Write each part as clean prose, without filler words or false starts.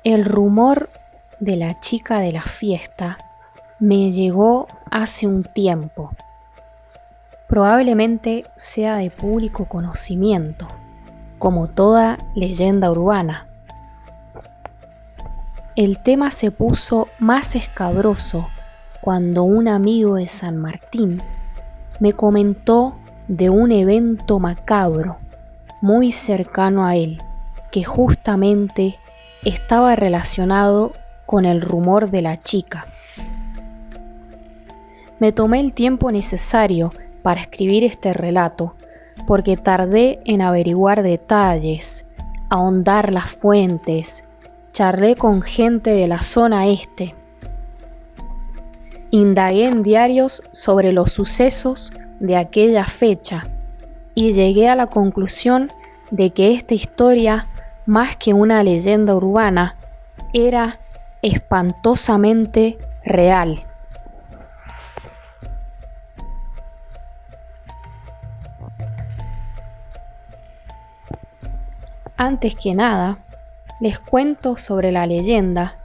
El rumor de la chica de la fiesta me llegó hace un tiempo. Probablemente sea de público conocimiento, como toda leyenda urbana. El tema se puso más escabroso cuando un amigo de San Martín me comentó de un evento macabro muy cercano a él, que justamente estaba relacionado con el rumor de la chica. Me tomé el tiempo necesario para escribir este relato, porque tardé en averiguar detalles, ahondar las fuentes, charlé con gente de la zona este, indagué en diarios sobre los sucesos de aquella fecha y llegué a la conclusión de que esta historia, más que una leyenda urbana, era espantosamente real. Antes que nada, les cuento sobre la leyenda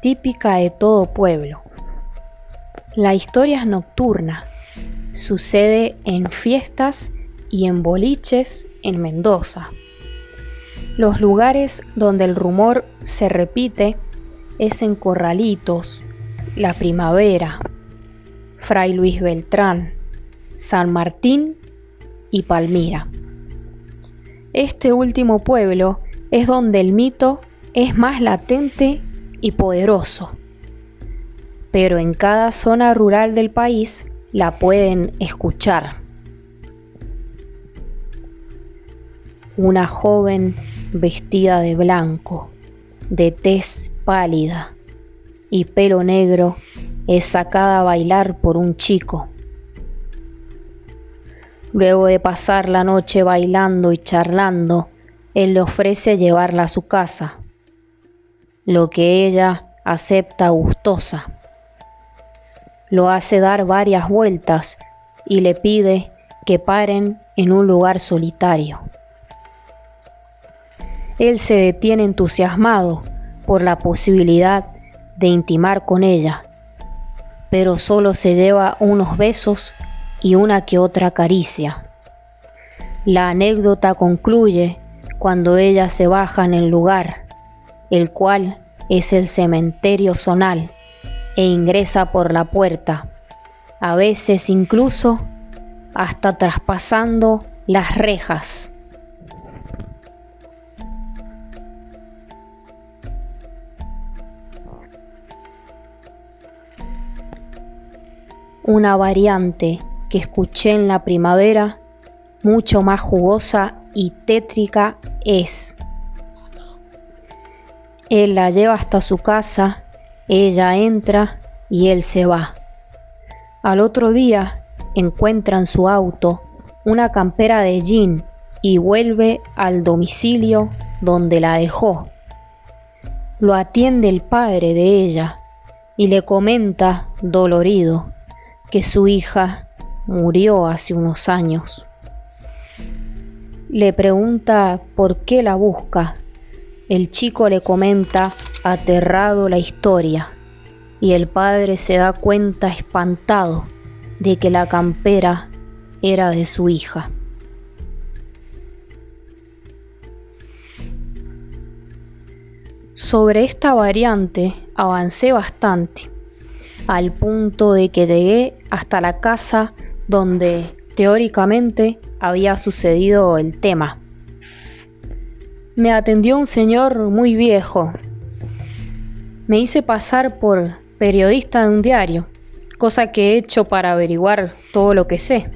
típica de todo pueblo. La historia es nocturna, sucede en fiestas y en boliches en Mendoza. Los lugares donde el rumor se repite es en Corralitos, La Primavera, Fray Luis Beltrán, San Martín y Palmira. Este último pueblo es donde el mito es más latente y poderoso, pero en cada zona rural del país la pueden escuchar. Una joven vestida de blanco, de tez pálida y pelo negro es sacada a bailar por un chico. Luego de pasar la noche bailando y charlando, él le ofrece llevarla a su casa, lo que ella acepta gustosa. Lo hace dar varias vueltas y le pide que paren en un lugar solitario. Él se detiene entusiasmado por la posibilidad de intimar con ella, pero solo se lleva unos besos y una que otra caricia. La anécdota concluye cuando ella se baja en el lugar, el cual es el cementerio zonal, e ingresa por la puerta, a veces incluso hasta traspasando las rejas. Una variante que escuché en la primavera, mucho más jugosa y tétrica, es: él la lleva hasta su casa, ella entra y él se va. Al otro día encuentra en su auto una campera de jean y vuelve al domicilio donde la dejó. Lo atiende el padre de ella y le comenta, dolorido, que su hija murió hace unos años. Le pregunta por qué la busca. El chico le comenta aterrado la historia y el padre se da cuenta espantado de que la campera era de su hija. Sobre esta variante avancé bastante, al punto de que llegué hasta la casa donde teóricamente había sucedido el tema. Me atendió un señor muy viejo. Me hice pasar por periodista de un diario, cosa que he hecho para averiguar todo lo que sé.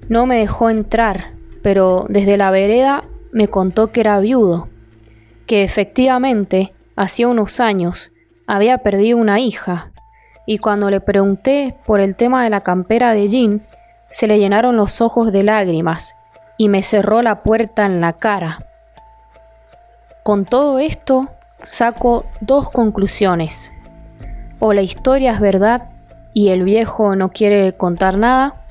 No me dejó entrar, pero desde la vereda me contó que era viudo, que efectivamente hacía unos años había perdido una hija, y cuando le pregunté por el tema de la campera de jean, se le llenaron los ojos de lágrimas y me cerró la puerta en la cara. Con todo esto saco dos conclusiones: o la historia es verdad y el viejo no quiere contar nada,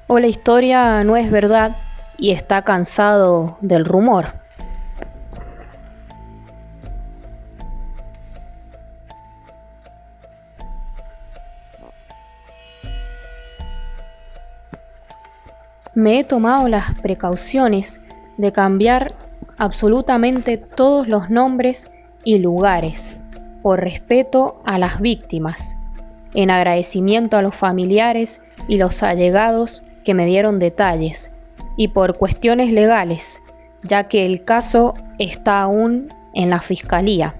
o la historia no es verdad y está cansado del rumor. Me he tomado las precauciones de cambiar absolutamente todos los nombres y lugares, por respeto a las víctimas, en agradecimiento a los familiares y los allegados que me dieron detalles, y por cuestiones legales, ya que el caso está aún en la fiscalía.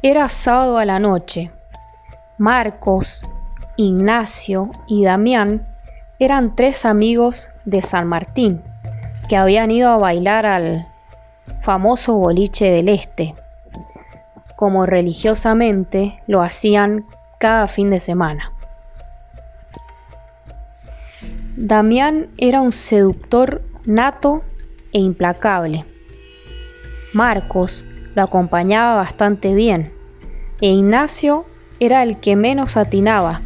Era sábado a la noche. Marcos, Ignacio y Damián eran 3 amigos de San Martín que habían ido a bailar al famoso boliche del Este, como religiosamente lo hacían cada fin de semana. Damián era un seductor nato e implacable. Marcos lo acompañaba bastante bien, e Ignacio era el que menos atinaba,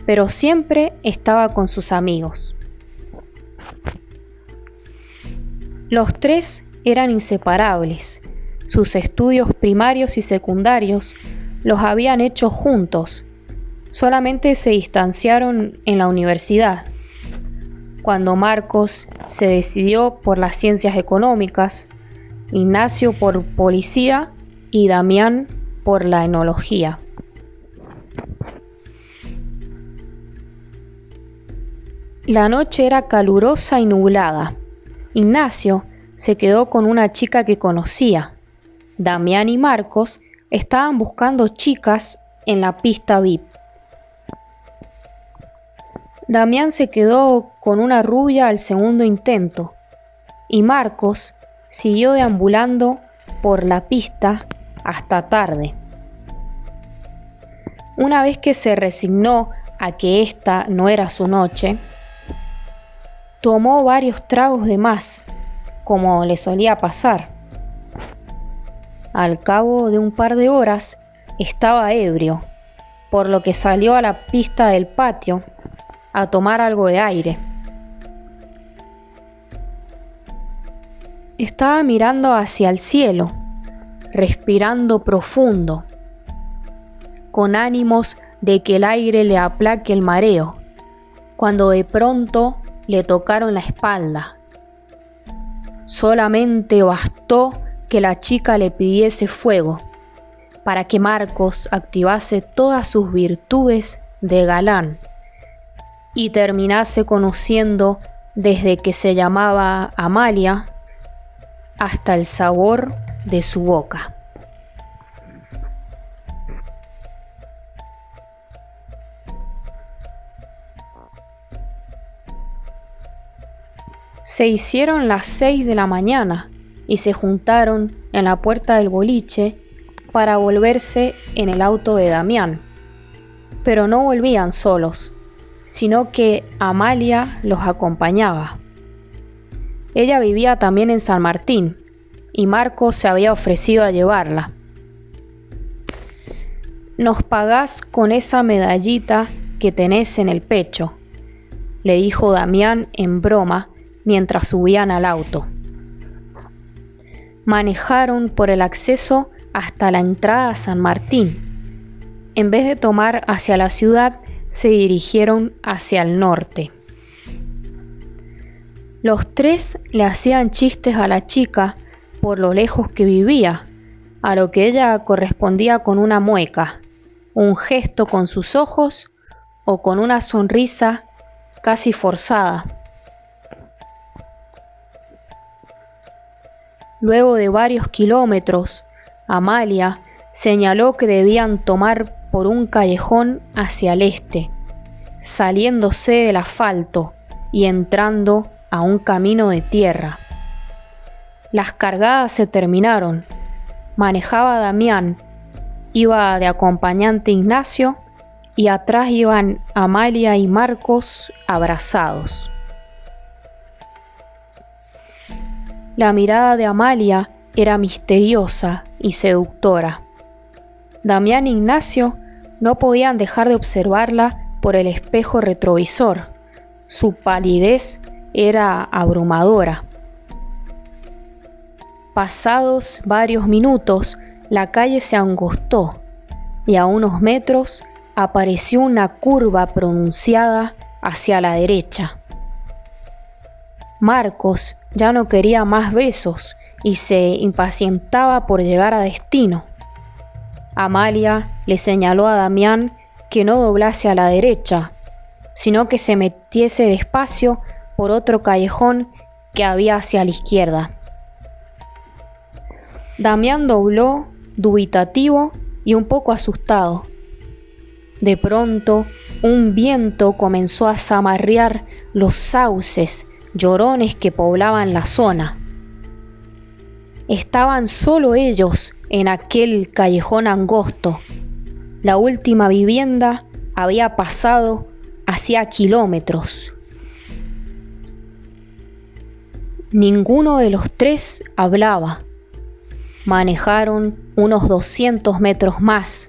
pero siempre estaba con sus amigos. Los 3 eran inseparables. Sus estudios primarios y secundarios los habían hecho juntos. Solamente se distanciaron en la universidad, cuando Marcos se decidió por las ciencias económicas, Ignacio por policía y Damián por la enología. La noche era calurosa y nublada. Ignacio se quedó con una chica que conocía. Damián y Marcos estaban buscando chicas en la pista VIP. Damián se quedó con una rubia al segundo intento y Marcos siguió deambulando por la pista hasta tarde. Una vez que se resignó a que esta no era su noche, tomó varios tragos de más, como le solía pasar. Al cabo de un par de horas estaba ebrio, por lo que salió a la pista del patio a tomar algo de aire. Estaba mirando hacia el cielo, respirando profundo, con ánimos de que el aire le aplaque el mareo, cuando de pronto le tocaron la espalda. Solamente bastó que la chica le pidiese fuego para que Marcos activase todas sus virtudes de galán y terminase conociendo desde que se llamaba Amalia hasta el sabor de su boca. Se hicieron las 6 de la mañana y se juntaron en la puerta del boliche para volverse en el auto de Damián. Pero no volvían solos, sino que Amalia los acompañaba. Ella vivía también en San Martín y Marcos se había ofrecido a llevarla. «Nos pagás con esa medallita que tenés en el pecho», le dijo Damián en broma mientras subían al auto. Manejaron por el acceso hasta la entrada a San Martín. En vez de tomar hacia la ciudad, se dirigieron hacia el norte. Los 3 le hacían chistes a la chica por lo lejos que vivía, a lo que ella correspondía con una mueca, un gesto con sus ojos o con una sonrisa casi forzada. Luego de varios kilómetros, Amalia señaló que debían tomar por un callejón hacia el este, saliéndose del asfalto y entrando a un camino de tierra. Las cargadas se terminaron. Manejaba Damián, iba de acompañante Ignacio y atrás iban Amalia y Marcos abrazados. La mirada de Amalia era misteriosa y seductora. Damián e Ignacio no podían dejar de observarla por el espejo retrovisor. Su palidez era abrumadora. Pasados varios minutos, la calle se angostó y a unos metros apareció una curva pronunciada hacia la derecha. Marcos ya no quería más besos y se impacientaba por llegar a destino. Amalia le señaló a Damián que no doblase a la derecha, sino que se metiese despacio por otro callejón que había hacia la izquierda. Damián dobló, dubitativo y un poco asustado. De pronto, un viento comenzó a zamarrear los sauces llorones que poblaban la zona. Estaban solo ellos en aquel callejón angosto. La última vivienda había pasado hacía kilómetros. Ninguno de los tres hablaba. Manejaron unos 200 metros más,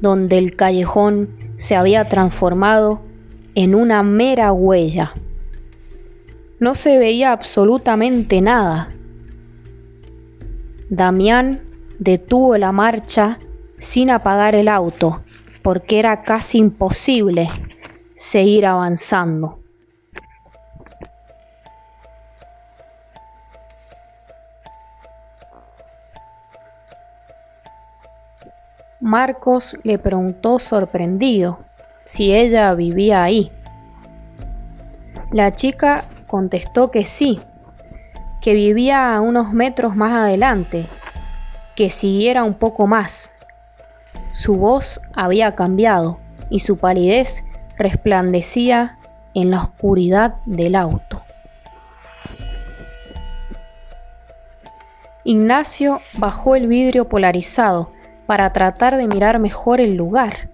donde el callejón se había transformado en una mera huella. No se veía absolutamente nada. Damián detuvo la marcha sin apagar el auto, porque era casi imposible seguir avanzando. Marcos le preguntó sorprendido si ella vivía ahí. La chica contestó que sí, que vivía a unos metros más adelante, que siguiera un poco más. Su voz había cambiado y su palidez resplandecía en la oscuridad del auto. Ignacio bajó el vidrio polarizado para tratar de mirar mejor el lugar.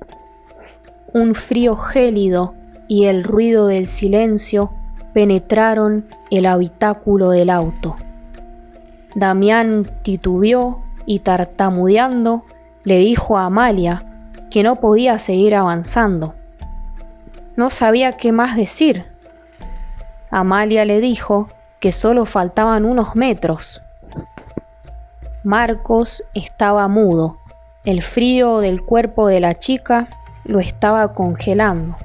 Un frío gélido y el ruido del silencio penetraron el habitáculo del auto. Damián titubeó y tartamudeando le dijo a Amalia que no podía seguir avanzando. No sabía qué más decir. Amalia le dijo que solo faltaban unos metros. Marcos estaba mudo. El frío del cuerpo de la chica lo estaba congelando.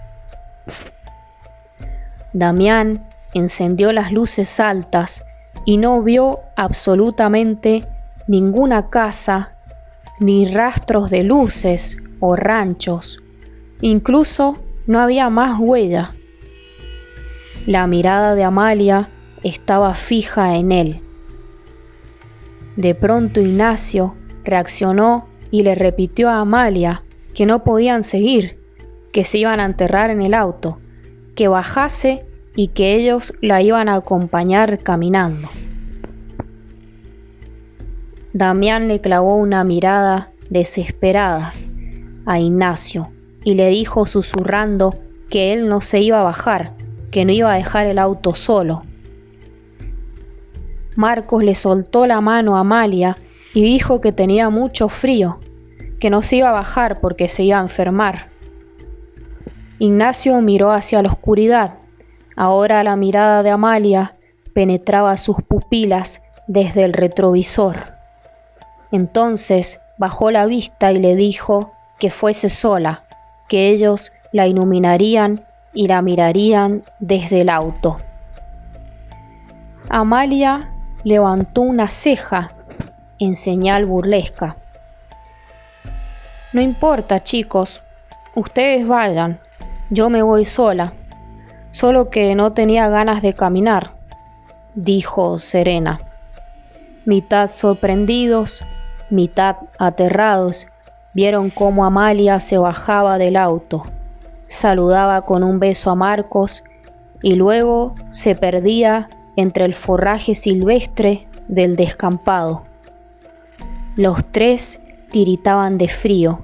Damián encendió las luces altas y no vio absolutamente ninguna casa, ni rastros de luces o ranchos. Incluso no había más huella. La mirada de Amalia estaba fija en él. De pronto Ignacio reaccionó y le repitió a Amalia que no podían seguir, que se iban a enterrar en el auto, que bajase y que ellos la iban a acompañar caminando. Damián le clavó una mirada desesperada a Ignacio y le dijo susurrando que él no se iba a bajar, que no iba a dejar el auto solo. Marcos le soltó la mano a Amalia y dijo que tenía mucho frío, que no se iba a bajar porque se iba a enfermar. Ignacio miró hacia la oscuridad. Ahora la mirada de Amalia penetraba sus pupilas desde el retrovisor. Entonces bajó la vista y le dijo que fuese sola, que ellos la iluminarían y la mirarían desde el auto. Amalia levantó una ceja en señal burlesca. No importa, chicos, ustedes vayan, yo me voy sola, solo que no tenía ganas de caminar, dijo serena. Mitad sorprendidos, mitad aterrados, vieron cómo Amalia se bajaba del auto, saludaba con un beso a Marcos y luego se perdía entre el forraje silvestre del descampado. Los tres tiritaban de frío,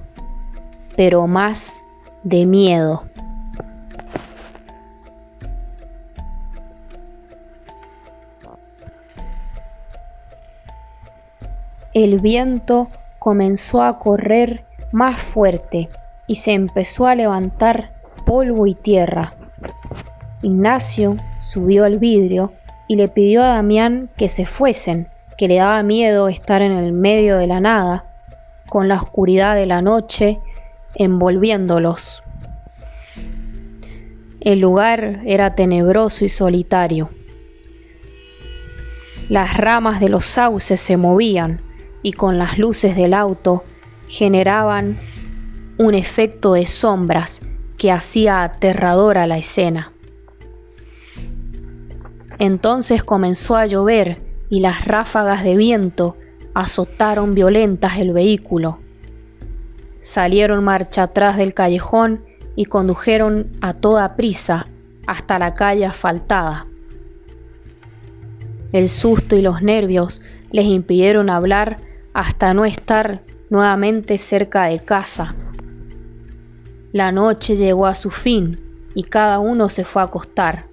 pero más de miedo. El viento comenzó a correr más fuerte y se empezó a levantar polvo y tierra. Ignacio subió al vidrio y le pidió a Damián que se fuesen, que le daba miedo estar en el medio de la nada, con la oscuridad de la noche envolviéndolos. El lugar era tenebroso y solitario. Las ramas de los sauces se movían y con las luces del auto generaban un efecto de sombras que hacía aterradora la escena. Entonces comenzó a llover y las ráfagas de viento azotaron violentas el vehículo. Salieron marcha atrás del callejón y condujeron a toda prisa hasta la calle asfaltada. El susto y los nervios les impidieron hablar hasta no estar nuevamente cerca de casa. La noche llegó a su fin y cada uno se fue a acostar.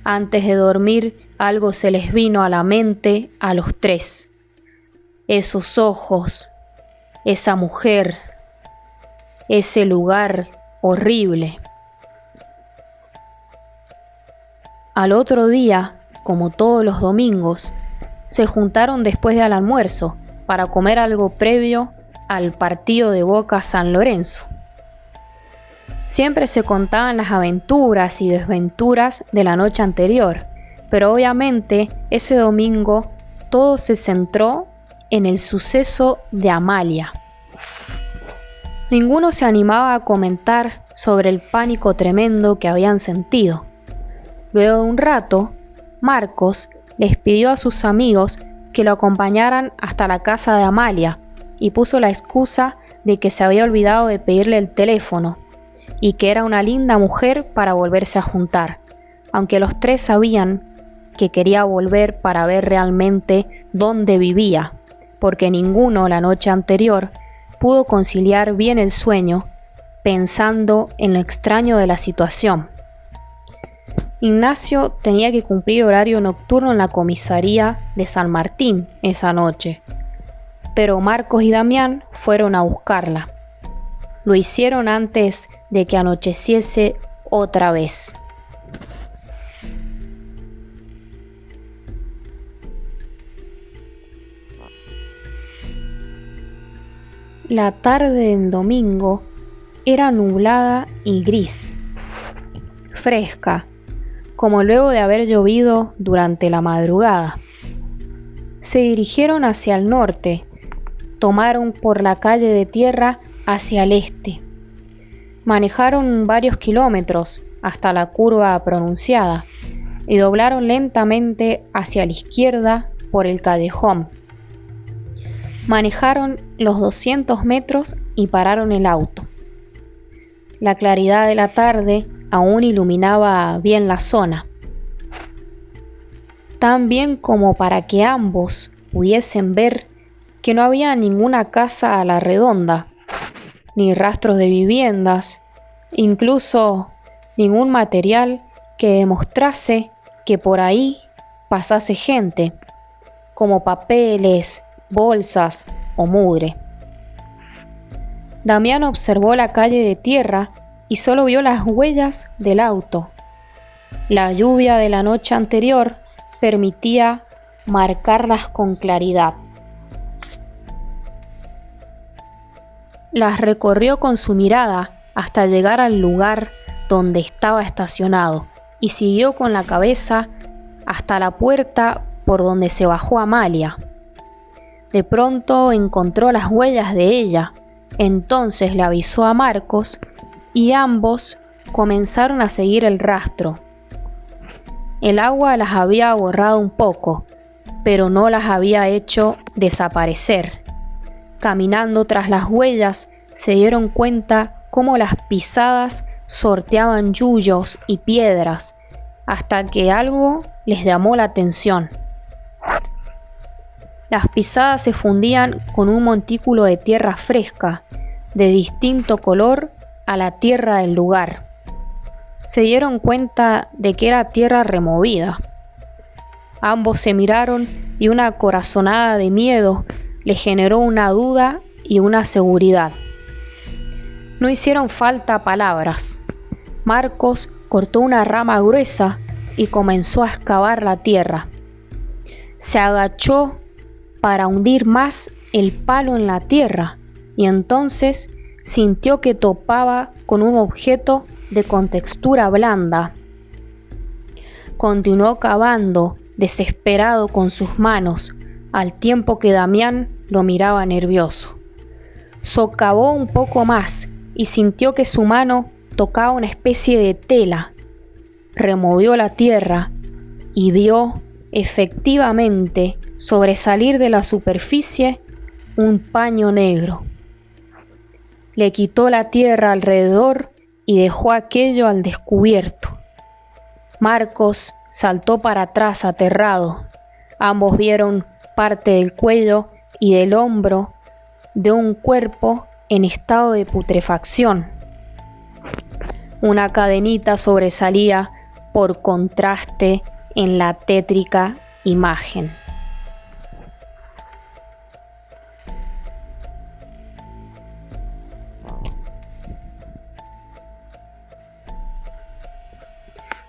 Antes de dormir, algo se les vino a la mente a los tres. Esos ojos, esa mujer, ese lugar horrible. Al otro día, como todos los domingos, se juntaron después del almuerzo para comer algo previo al partido de Boca San Lorenzo. Siempre se contaban las aventuras y desventuras de la noche anterior, pero obviamente ese domingo todo se centró en el suceso de Amalia. Ninguno se animaba a comentar sobre el pánico tremendo que habían sentido. Luego de un rato, Marcos les pidió a sus amigos que lo acompañaran hasta la casa de Amalia y puso la excusa de que se había olvidado de pedirle el teléfono y que era una linda mujer para volverse a juntar, aunque los tres sabían que quería volver para ver realmente dónde vivía, porque ninguno la noche anterior pudo conciliar bien el sueño pensando en lo extraño de la situación. Ignacio tenía que cumplir horario nocturno en la comisaría de San Martín esa noche, pero Marcos y Damián fueron a buscarla. Lo hicieron antes de que anocheciese otra vez. La tarde del domingo era nublada y gris, fresca, como luego de haber llovido durante la madrugada. Se dirigieron hacia el norte, tomaron por la calle de tierra hacia el este. Manejaron varios kilómetros hasta la curva pronunciada y doblaron lentamente hacia la izquierda por el callejón. Manejaron los 200 metros y pararon el auto. La claridad de la tarde aún iluminaba bien la zona, tan bien como para que ambos pudiesen ver que no había ninguna casa a la redonda, ni rastros de viviendas, incluso ningún material que demostrase que por ahí pasase gente, como papeles, bolsas o mugre. Damián observó la calle de tierra y solo vio las huellas del auto. La lluvia de la noche anterior permitía marcarlas con claridad. Las recorrió con su mirada hasta llegar al lugar donde estaba estacionado y siguió con la cabeza hasta la puerta por donde se bajó Amalia. De pronto encontró las huellas de ella, entonces le avisó a Marcos y ambos comenzaron a seguir el rastro. El agua las había borrado un poco, pero no las había hecho desaparecer. Caminando tras las huellas, se dieron cuenta cómo las pisadas sorteaban yuyos y piedras, hasta que algo les llamó la atención. Las pisadas se fundían con un montículo de tierra fresca, de distinto color a la tierra del lugar. Se dieron cuenta de que era tierra removida. Ambos se miraron y una corazonada de miedo les generó una duda y una seguridad. No hicieron falta palabras. Marcos cortó una rama gruesa y comenzó a excavar la tierra. Se agachó para hundir más el palo en la tierra y entonces sintió que topaba con un objeto de contextura blanda. Continuó cavando, desesperado con sus manos, al tiempo que Damián lo miraba nervioso. Socavó un poco más y sintió que su mano tocaba una especie de tela. Removió la tierra y vio efectivamente sobresalir de la superficie un paño negro. Le quitó la tierra alrededor y dejó aquello al descubierto. Marcos saltó para atrás aterrado. Ambos vieron parte del cuello y del hombro de un cuerpo en estado de putrefacción. Una cadenita sobresalía por contraste en la tétrica imagen.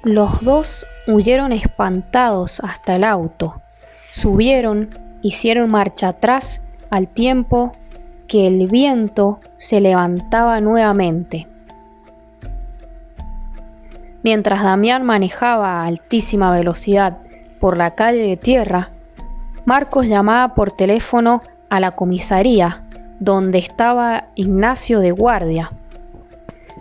Los dos huyeron espantados hasta el auto. Subieron, hicieron marcha atrás al tiempo que el viento se levantaba nuevamente. Mientras Damián manejaba a altísima velocidad por la calle de tierra, Marcos llamaba por teléfono a la comisaría, donde estaba Ignacio de guardia.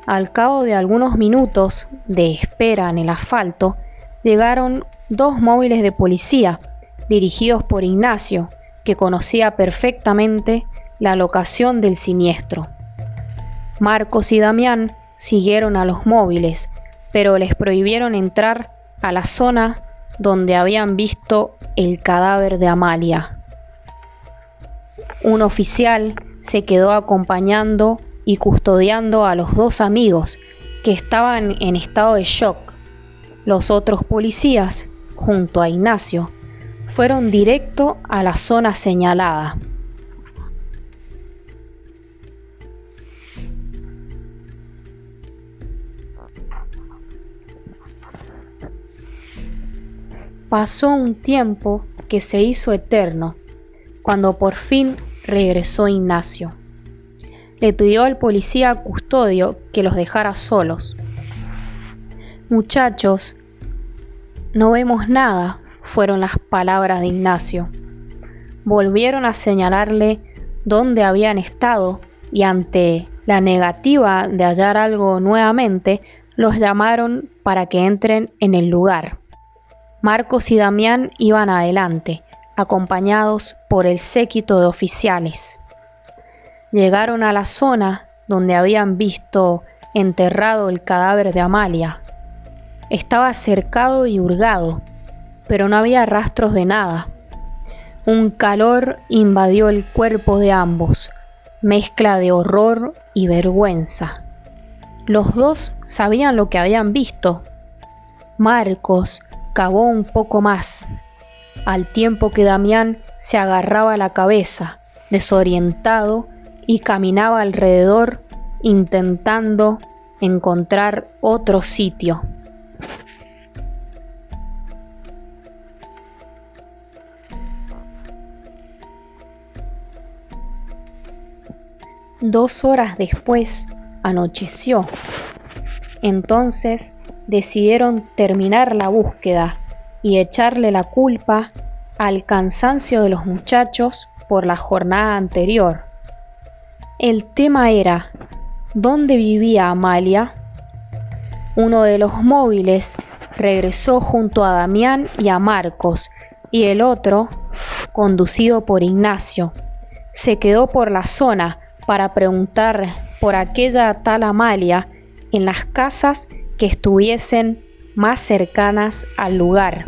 Al cabo de algunos minutos de espera en el asfalto, llegaron 2 móviles de policía, dirigidos por Ignacio, que conocía perfectamente la locación del siniestro. Marcos y Damián siguieron a los móviles, pero les prohibieron entrar a la zona donde habían visto el cadáver de Amalia. Un oficial se quedó acompañando y custodiando a los 2 amigos, que estaban en estado de shock. Los otros policías, junto a Ignacio, fueron directo a la zona señalada. Pasó un tiempo que se hizo eterno, cuando por fin regresó Ignacio. Le pidió al policía custodio que los dejara solos. «Muchachos, no vemos nada», fueron las palabras de Ignacio. Volvieron a señalarle dónde habían estado y ante la negativa de hallar algo nuevamente, los llamaron para que entren en el lugar. Marcos y Damián iban adelante, acompañados por el séquito de oficiales. Llegaron a la zona donde habían visto enterrado el cadáver de Amalia. Estaba cercado y hurgado, pero no había rastros de nada. Un calor invadió el cuerpo de ambos, mezcla de horror y vergüenza. Los 2 sabían lo que habían visto. Marcos cavó un poco más, al tiempo que Damián se agarraba la cabeza, desorientado, y caminaba alrededor intentando encontrar otro sitio. Dos horas después anocheció. Entonces decidieron terminar la búsqueda y echarle la culpa al cansancio de los muchachos por la jornada anterior. El tema era, ¿dónde vivía Amalia? Uno de los móviles regresó junto a Damián y a Marcos, y el otro, conducido por Ignacio, se quedó por la zona para preguntar por aquella tal Amalia en las casas que estuviesen más cercanas al lugar.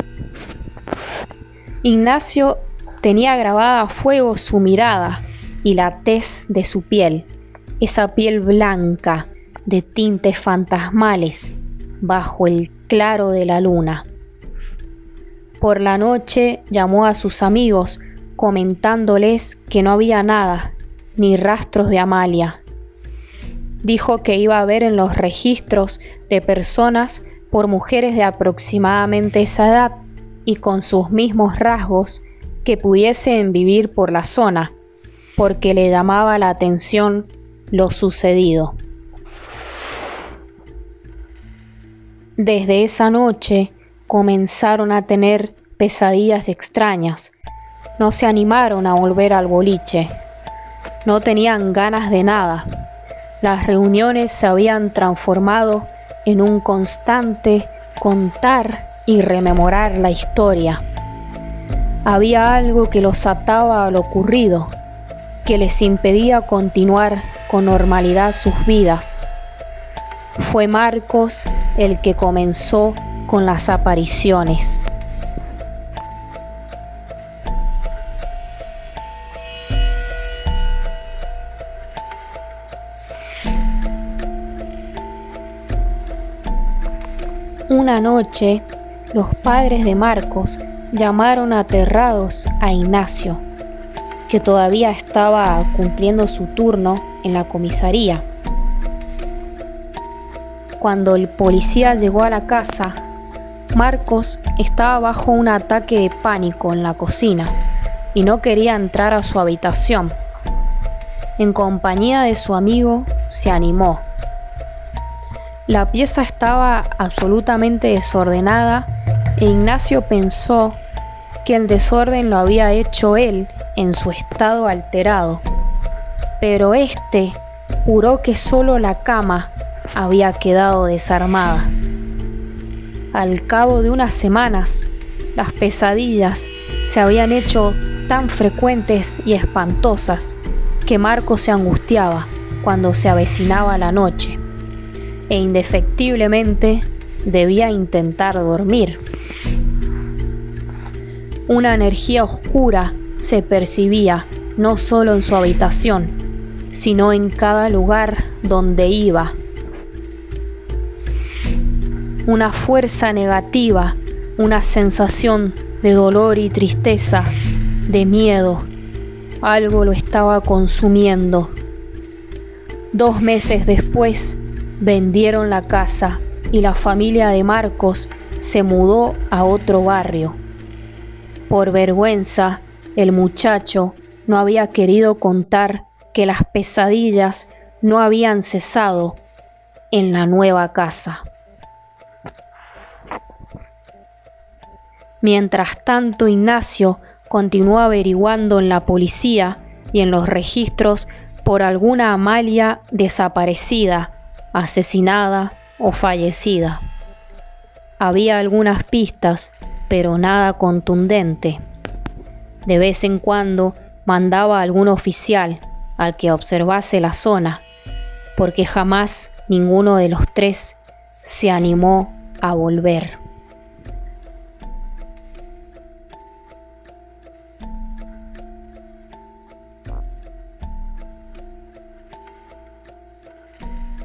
Ignacio tenía grabada a fuego su mirada y la tez de su piel, esa piel blanca de tintes fantasmales bajo el claro de la luna. Por la noche llamó a sus amigos comentándoles que no había nada, ni rastros de Amalia. Dijo que iba a ver en los registros de personas por mujeres de aproximadamente esa edad y con sus mismos rasgos que pudiesen vivir por la zona, porque le llamaba la atención lo sucedido. Desde esa noche comenzaron a tener pesadillas extrañas. No se animaron a volver al boliche. No tenían ganas de nada. Las reuniones se habían transformado en un constante contar y rememorar la historia. Había algo que los ataba a lo ocurrido, que les impedía continuar con normalidad sus vidas. Fue Marcos el que comenzó con las apariciones. Una noche, los padres de Marcos llamaron aterrados a Ignacio, que todavía estaba cumpliendo su turno en la comisaría. Cuando el policía llegó a la casa, Marcos estaba bajo un ataque de pánico en la cocina y no quería entrar a su habitación. En compañía de su amigo, se animó. La pieza estaba absolutamente desordenada e Ignacio pensó que el desorden lo había hecho él en su estado alterado, pero este juró que solo la cama había quedado desarmada. Al cabo de unas semanas, las pesadillas se habían hecho tan frecuentes y espantosas que Marcos se angustiaba cuando se avecinaba la noche e indefectiblemente debía intentar dormir. Una energía oscura se percibía no solo en su habitación, sino en cada lugar donde iba. Una fuerza negativa, una sensación de dolor y tristeza, de miedo. Algo lo estaba consumiendo. 2 meses después, vendieron la casa y la familia de Marcos se mudó a otro barrio. Por vergüenza, el muchacho no había querido contar que las pesadillas no habían cesado en la nueva casa. Mientras tanto, Ignacio continuó averiguando en la policía y en los registros por alguna Amalia desaparecida, asesinada o fallecida. Había algunas pistas, pero nada contundente. De vez en cuando mandaba a algún oficial al que observase la zona, porque jamás ninguno de los 3 se animó a volver.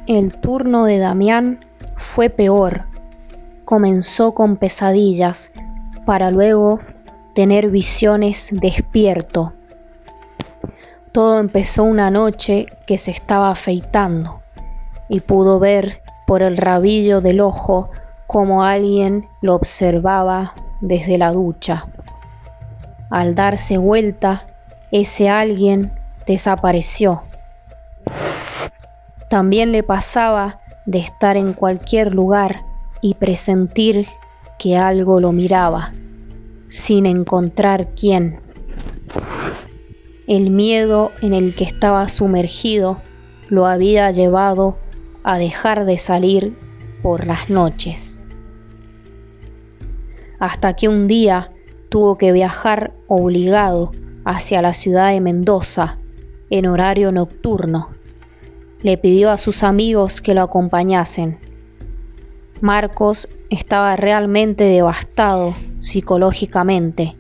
El turno de Damián fue peor. Comenzó con pesadillas para luego tener visiones despierto. Todo empezó una noche que se estaba afeitando y pudo ver por el rabillo del ojo cómo alguien lo observaba desde la ducha. Al darse vuelta, ese alguien desapareció. También le pasaba de estar en cualquier lugar y presentir que algo lo miraba, sin encontrar quién. El miedo en el que estaba sumergido lo había llevado a dejar de salir por las noches. Hasta que un día tuvo que viajar obligado hacia la ciudad de Mendoza en horario nocturno. Le pidió a sus amigos que lo acompañasen. Marcos estaba realmente devastado psicológicamente,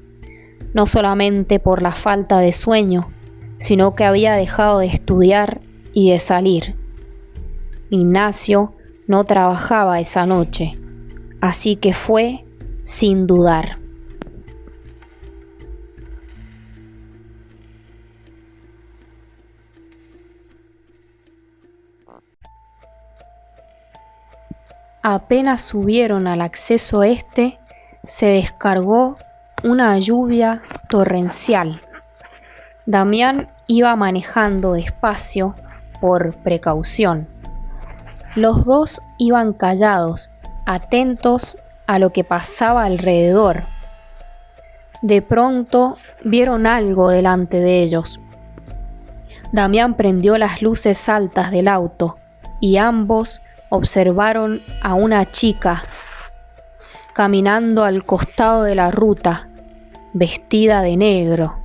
no solamente por la falta de sueño, sino que había dejado de estudiar y de salir. Ignacio no trabajaba esa noche, así que fue sin dudar. Apenas subieron al acceso este, se descargó una lluvia torrencial. Damián iba manejando despacio por precaución. Los dos iban callados, atentos a lo que pasaba alrededor. De pronto vieron algo delante de ellos. Damián prendió las luces altas del auto y ambos observaron a una chica caminando al costado de la ruta, vestida de negro.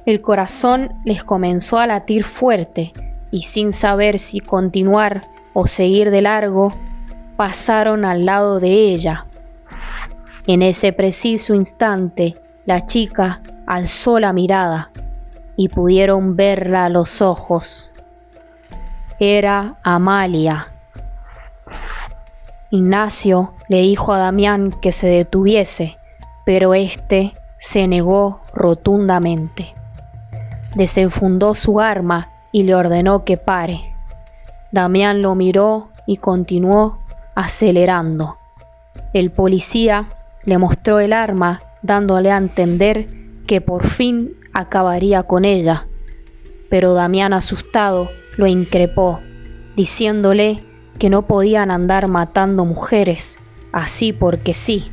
El corazón les comenzó a latir fuerte y sin saber si continuar o seguir de largo, pasaron al lado de ella. En ese preciso instante, la chica alzó la mirada y pudieron verla a los ojos. Era Amalia. Ignacio le dijo a Damián que se detuviese, pero éste se negó rotundamente. Desenfundó su arma y le ordenó que pare. Damián lo miró y continuó acelerando. El policía le mostró el arma, dándole a entender que por fin acabaría con ella, pero Damián, asustado, lo increpó, diciéndole que no podían andar matando mujeres, así porque sí.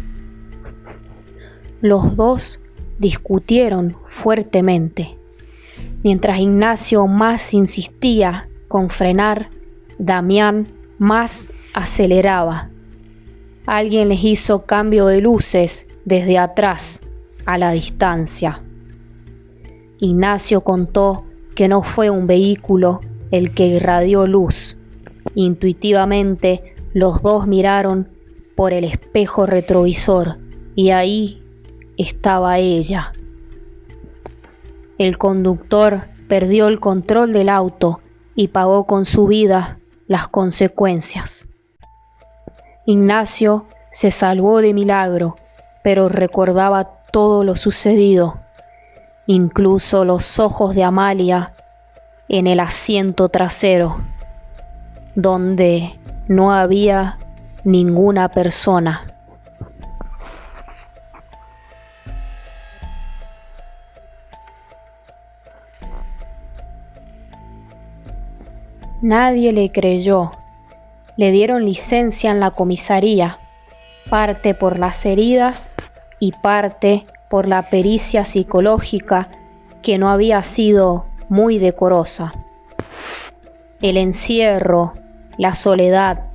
Los dos discutieron fuertemente. Mientras Ignacio más insistía con frenar, Damián más aceleraba. Alguien les hizo cambio de luces desde atrás, a la distancia. Ignacio contó que no fue un vehículo el que irradió luz. Intuitivamente los dos miraron por el espejo retrovisor y ahí estaba ella. El conductor perdió el control del auto y pagó con su vida las consecuencias. Ignacio se salvó de milagro, pero recordaba todo lo sucedido, incluso los ojos de Amalia en el asiento trasero, donde no había ninguna persona. Nadie le creyó. Le dieron licencia en la comisaría, parte por las heridas y parte por la pericia psicológica que no había sido muy decorosa. El encierro, la soledad,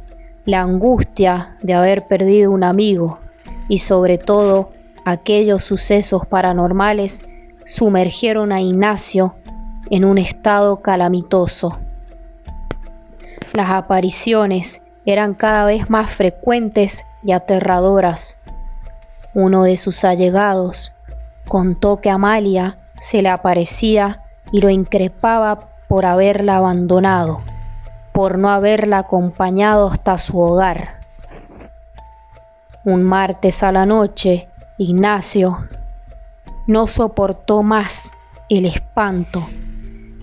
la angustia de haber perdido un amigo y sobre todo aquellos sucesos paranormales sumergieron a Ignacio en un estado calamitoso. Las apariciones eran cada vez más frecuentes y aterradoras. Uno de sus allegados contó que Amalia se le aparecía y lo increpaba por haberla abandonado, por no haberla acompañado hasta su hogar. Un martes a la noche, Ignacio no soportó más el espanto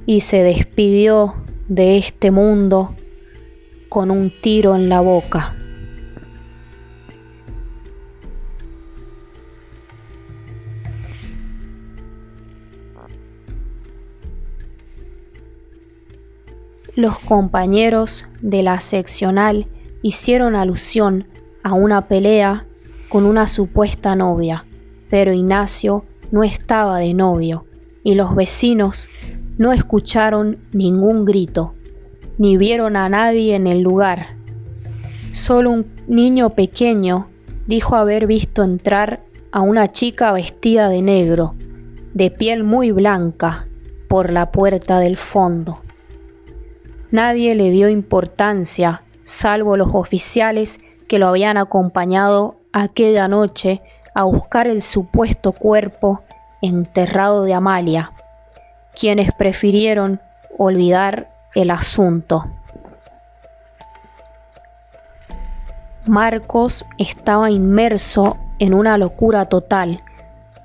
y se despidió de este mundo con un tiro en la boca. Los compañeros de la seccional hicieron alusión a una pelea con una supuesta novia, pero Ignacio no estaba de novio y los vecinos no escucharon ningún grito, ni vieron a nadie en el lugar. Solo un niño pequeño dijo haber visto entrar a una chica vestida de negro, de piel muy blanca, por la puerta del fondo. Nadie le dio importancia, salvo los oficiales que lo habían acompañado aquella noche a buscar el supuesto cuerpo enterrado de Amalia, quienes prefirieron olvidar el asunto. Marcos estaba inmerso en una locura total.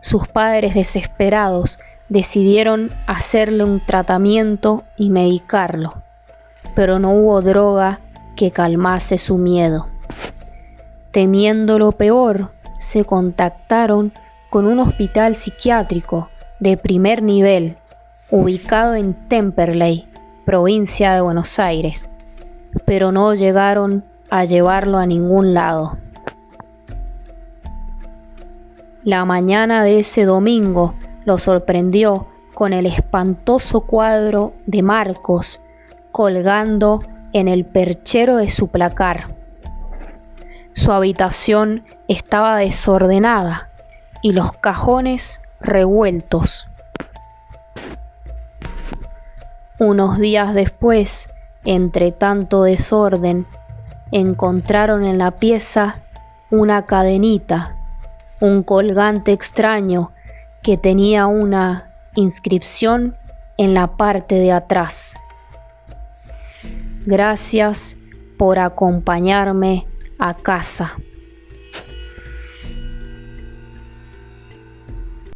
Sus padres, desesperados, decidieron hacerle un tratamiento y medicarlo, pero no hubo droga que calmase su miedo. Temiendo lo peor, se contactaron con un hospital psiquiátrico de primer nivel ubicado en Temperley, provincia de Buenos Aires, pero no llegaron a llevarlo a ningún lado. La mañana de ese domingo lo sorprendió con el espantoso cuadro de Marcos colgando en el perchero de su placar. Su habitación estaba desordenada y los cajones revueltos. Unos días después, entre tanto desorden, encontraron en la pieza una cadenita, un colgante extraño que tenía una inscripción en la parte de atrás. Gracias por acompañarme a casa.